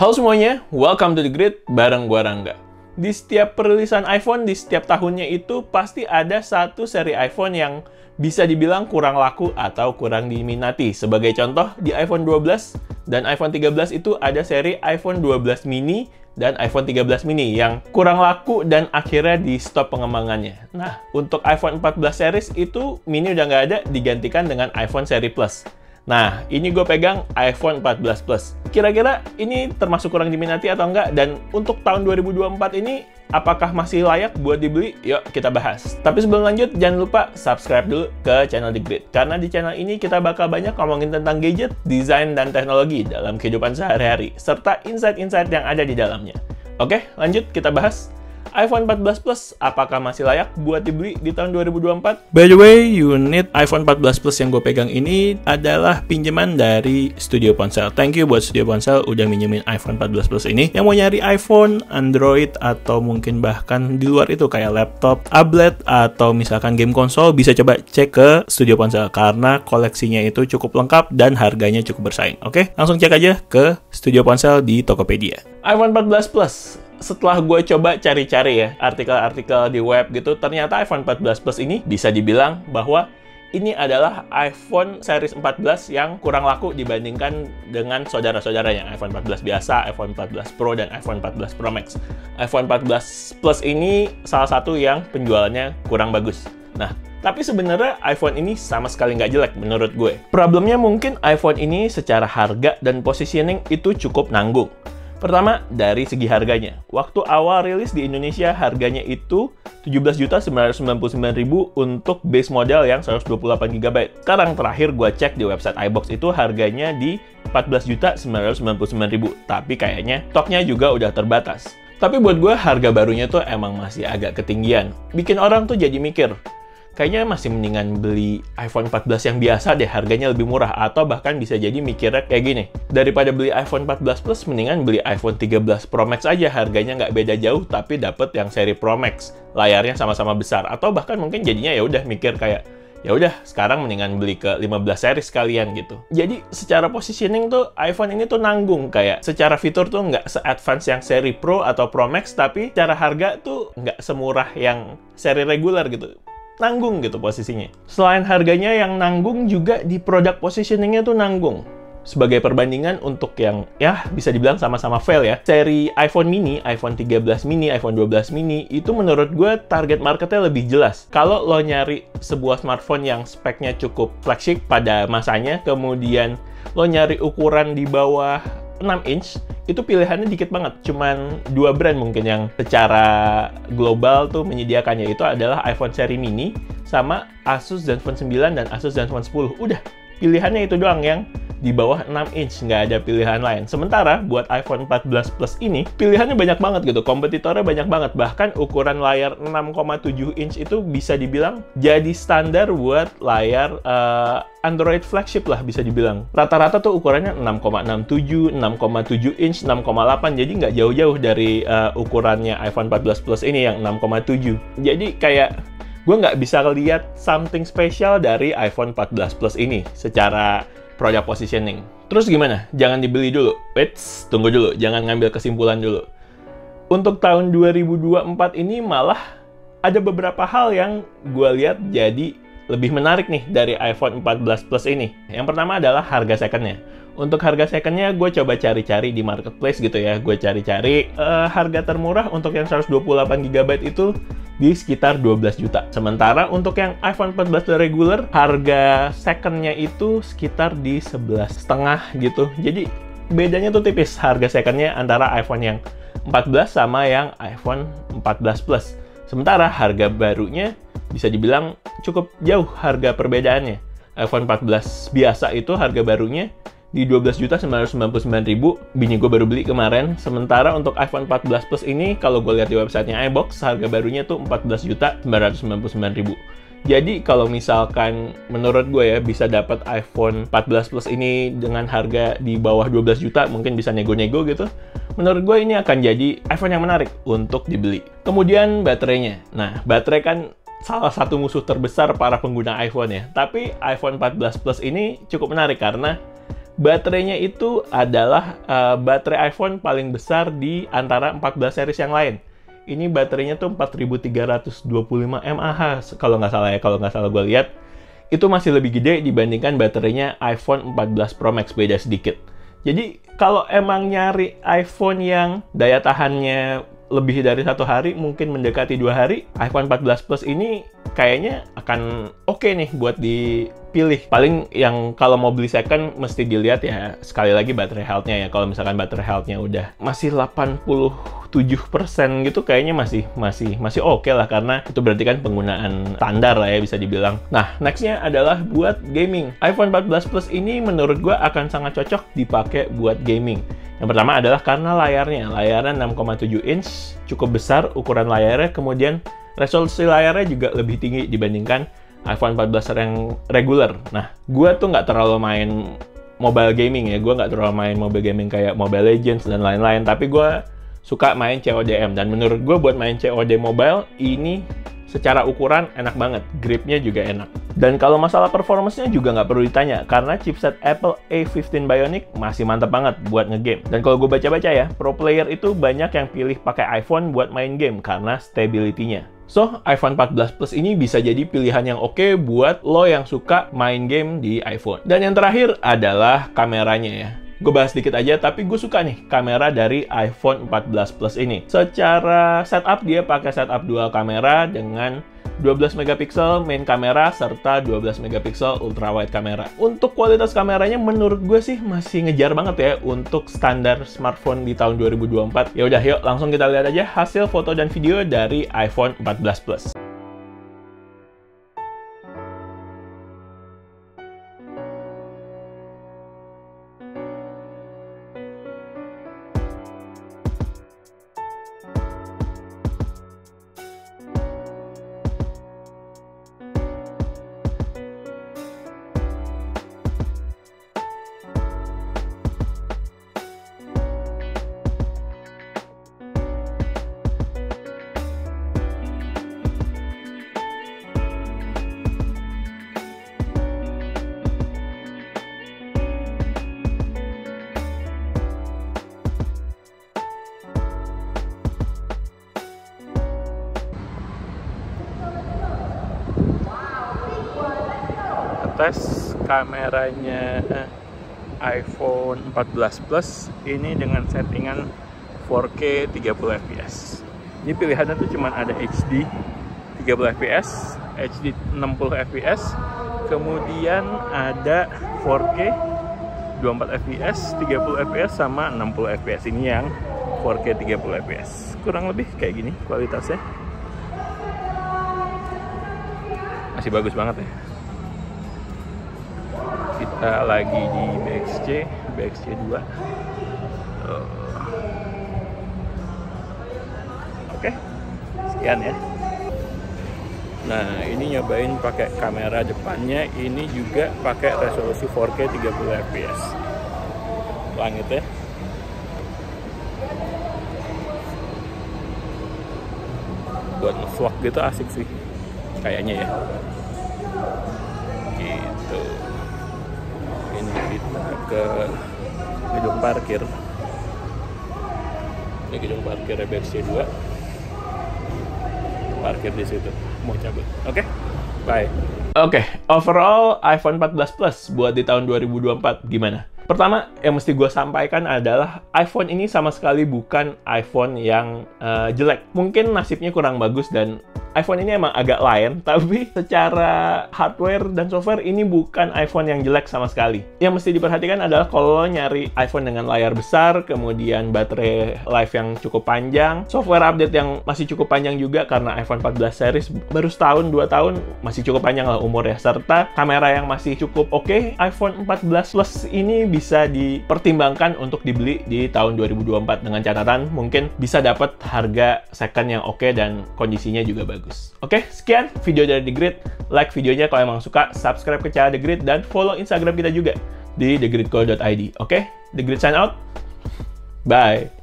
Halo semuanya, welcome to The Grid, bareng gua Rangga. Di setiap perilisan iPhone, di setiap tahunnya itu pasti ada satu seri iPhone yang bisa dibilang kurang laku atau kurang diminati. Sebagai contoh, di iPhone 12 dan iPhone 13 itu ada seri iPhone 12 mini dan iPhone 13 mini yang kurang laku dan akhirnya di stop pengembangannya. Nah, untuk iPhone 14 series itu mini udah nggak ada, digantikan dengan iPhone seri Plus. Nah, ini gue pegang iPhone 14 Plus. Kira-kira ini termasuk kurang diminati atau enggak? Dan untuk tahun 2024 ini, apakah masih layak buat dibeli? Yuk, kita bahas. Tapi sebelum lanjut, jangan lupa subscribe dulu ke channel The Grid. Karena di channel ini kita bakal banyak ngomongin tentang gadget, desain, dan teknologi dalam kehidupan sehari-hari, serta insight-insight yang ada di dalamnya. Oke, lanjut kita bahas. iPhone 14 Plus, apakah masih layak buat dibeli di tahun 2024? By the way, unit iPhone 14 Plus yang gue pegang ini adalah pinjaman dari Studio Ponsel. Thank you buat Studio Ponsel udah minjemin iPhone 14 Plus ini. Yang mau nyari iPhone, Android, atau mungkin bahkan di luar itu kayak laptop, tablet, atau misalkan game konsol, bisa coba cek ke Studio Ponsel karena koleksinya itu cukup lengkap dan harganya cukup bersaing. Oke, langsung cek aja ke Studio Ponsel di Tokopedia. iPhone 14 Plus. Setelah gue coba cari-cari ya, artikel-artikel di web gitu, ternyata iPhone 14 Plus ini bisa dibilang bahwa ini adalah iPhone series 14 yang kurang laku dibandingkan dengan saudara-saudaranya. iPhone 14 biasa, iPhone 14 Pro, dan iPhone 14 Pro Max. iPhone 14 Plus ini salah satu yang penjualannya kurang bagus. Nah, tapi sebenarnya iPhone ini sama sekali nggak jelek menurut gue. Problemnya mungkin iPhone ini secara harga dan positioning itu cukup nanggung. Pertama, dari segi harganya. Waktu awal rilis di Indonesia, harganya itu 17.999.000 untuk base model yang 128GB. Sekarang terakhir gue cek di website iBox itu harganya di 14.999.000. Tapi kayaknya stoknya juga udah terbatas. Tapi buat gue, harga barunya tuh emang masih agak ketinggian. Bikin orang tuh jadi mikir, kayaknya masih mendingan beli iPhone 14 yang biasa deh, harganya lebih murah. Atau bahkan bisa jadi mikirnya kayak gini, daripada beli iPhone 14 Plus, mendingan beli iPhone 13 Pro Max aja, harganya nggak beda jauh, tapi dapet yang seri Pro Max, layarnya sama-sama besar. Atau bahkan mungkin jadinya ya udah mikir kayak, ya udah sekarang mendingan beli ke 15 series sekalian gitu. Jadi secara positioning tuh iPhone ini tuh nanggung, kayak secara fitur tuh nggak se-advance yang seri Pro atau Pro Max, tapi secara harga tuh nggak semurah yang seri regular gitu. Nanggung gitu posisinya. Selain harganya yang nanggung, juga di produk positioningnya tuh nanggung. Sebagai perbandingan untuk yang ya bisa dibilang sama-sama fail ya, seri iPhone mini, iPhone 13 mini, iPhone 12 mini itu menurut gue target marketnya lebih jelas. Kalau lo nyari sebuah smartphone yang speknya cukup flagship pada masanya, kemudian lo nyari ukuran di bawah 6 inch, itu pilihannya dikit banget. Cuman 2 brand mungkin yang secara global tuh menyediakannya, itu adalah iPhone seri mini sama Asus Zenfone 9 dan Asus Zenfone 10. Udah, pilihannya itu doang yang di bawah 6 inch, nggak ada pilihan lain. Sementara buat iPhone 14 Plus ini, pilihannya banyak banget gitu, kompetitornya banyak banget. Bahkan ukuran layar 6,7 inch itu bisa dibilang jadi standar buat layar Android flagship lah bisa dibilang. Rata-rata tuh ukurannya 6,67, 6,7 inch, 6,8, jadi nggak jauh-jauh dari ukurannya iPhone 14 Plus ini yang 6,7. Jadi kayak gue nggak bisa lihat something special dari iPhone 14 Plus ini secara product positioning. Terus gimana? Jangan dibeli dulu. Wait, tunggu dulu. Jangan ngambil kesimpulan dulu. Untuk tahun 2024 ini malah ada beberapa hal yang gue lihat jadi lebih menarik nih dari iPhone 14 Plus ini. Yang pertama adalah harga secondnya. Untuk harga secondnya, gue coba cari-cari di marketplace gitu ya. Gue cari-cari harga termurah untuk yang 128GB itu di sekitar 12 juta. Sementara untuk yang iPhone 14 regular, harga secondnya itu sekitar di 11,5 gitu. Jadi bedanya tuh tipis harga secondnya antara iPhone yang 14 sama yang iPhone 14 Plus. Sementara harga barunya bisa dibilang cukup jauh harga perbedaannya. iPhone 14 biasa itu harga barunya di 12.999.000, bini gue baru beli kemarin. Sementara untuk iPhone 14 Plus ini, kalau gue lihat di websitenya iBox, harga barunya tuh 14.999.000. Jadi kalau misalkan menurut gue ya, bisa dapat iPhone 14 Plus ini dengan harga di bawah 12 juta, mungkin bisa nego-nego gitu. Menurut gue ini akan jadi iPhone yang menarik untuk dibeli. Kemudian baterainya. Nah, baterai kan salah satu musuh terbesar para pengguna iPhone ya. Tapi iPhone 14 Plus ini cukup menarik karena baterainya itu adalah baterai iPhone paling besar di antara 14 series yang lain. Ini baterainya tuh 4325 mAh kalau nggak salah ya, kalau nggak salah gue lihat. Itu masih lebih gede dibandingkan baterainya iPhone 14 Pro Max, beda sedikit. Jadi kalau emang nyari iPhone yang daya tahannya lebih dari 1 hari, mungkin mendekati 2 hari, iPhone 14 Plus ini kayaknya akan oke nih buat dipilih. Paling yang kalau mau beli second mesti dilihat ya sekali lagi baterai health-nya ya. Kalau misalkan baterai health-nya udah masih 87% gitu, kayaknya masih oke lah, karena itu berarti kan penggunaan standar lah ya bisa dibilang. Nah, next-nya adalah buat gaming. iPhone 14 Plus ini menurut gue akan sangat cocok dipakai buat gaming. Yang pertama adalah karena layarnya 6,7 inch, cukup besar ukuran layarnya, kemudian resolusi layarnya juga lebih tinggi dibandingkan iPhone 14 yang regular. Nah, gue tuh nggak terlalu main mobile gaming ya, gue nggak terlalu main mobile gaming kayak Mobile Legends dan lain-lain, tapi gue suka main CODM, dan menurut gue buat main COD mobile ini secara ukuran enak banget, gripnya juga enak. Dan kalau masalah performance-nya juga nggak perlu ditanya, karena chipset Apple A15 Bionic masih mantap banget buat ngegame. Dan kalau gue baca-baca ya, pro player itu banyak yang pilih pakai iPhone buat main game karena stability-nya. So, iPhone 14 Plus ini bisa jadi pilihan yang oke buat lo yang suka main game di iPhone. Dan yang terakhir adalah kameranya ya. Gue bahas dikit aja, tapi gue suka nih kamera dari iPhone 14 Plus ini. Secara setup, dia pakai setup dual kamera dengan 12 megapiksel main kamera serta 12 megapiksel ultrawide kamera. Untuk kualitas kameranya menurut gue sih masih ngejar banget ya untuk standar smartphone di tahun 2024. Ya udah, yuk langsung kita lihat aja hasil foto dan video dari iPhone 14 Plus. Tes kameranya iPhone 14 Plus ini dengan settingan 4K 30 fps. Ini pilihannya tuh cuma ada HD 30 fps, HD 60 fps, kemudian ada 4K 24 fps, 30 fps sama 60 fps. Ini yang 4K 30 fps. Kurang lebih kayak gini kualitasnya. Masih bagus banget ya. Kita lagi di BXC 2. Oke, sekian ya. Nah, ini nyobain pakai kamera depannya, ini juga pakai resolusi 4K 30 fps. Langit ya. Buat vlog gitu asik sih, kayaknya ya. Gitu. Ini kita ke gedung parkir. Ini gedung parkir BXC 2. Parkir di situ. Mau cabut. Oke. Bye. Oke, overall iPhone 14 Plus buat di tahun 2024 gimana? Pertama, yang mesti gue sampaikan adalah iPhone ini sama sekali bukan iPhone yang jelek. Mungkin nasibnya kurang bagus dan iPhone ini emang agak lain, tapi secara hardware dan software ini bukan iPhone yang jelek sama sekali. Yang mesti diperhatikan adalah kalau nyari iPhone dengan layar besar, kemudian baterai life yang cukup panjang, software update yang masih cukup panjang juga karena iPhone 14 series baru setahun, 2 tahun, masih cukup panjang lah umurnya, serta kamera yang masih cukup oke. iPhone 14 Plus ini bisa dipertimbangkan untuk dibeli di tahun 2024 dengan catatan mungkin bisa dapat harga second yang oke dan kondisinya juga bagus. Oke, sekian video dari The Grid. Like videonya kalau emang suka, subscribe ke channel The Grid, dan follow Instagram kita juga di thegridco.id. Oke, The Grid sign out. Bye.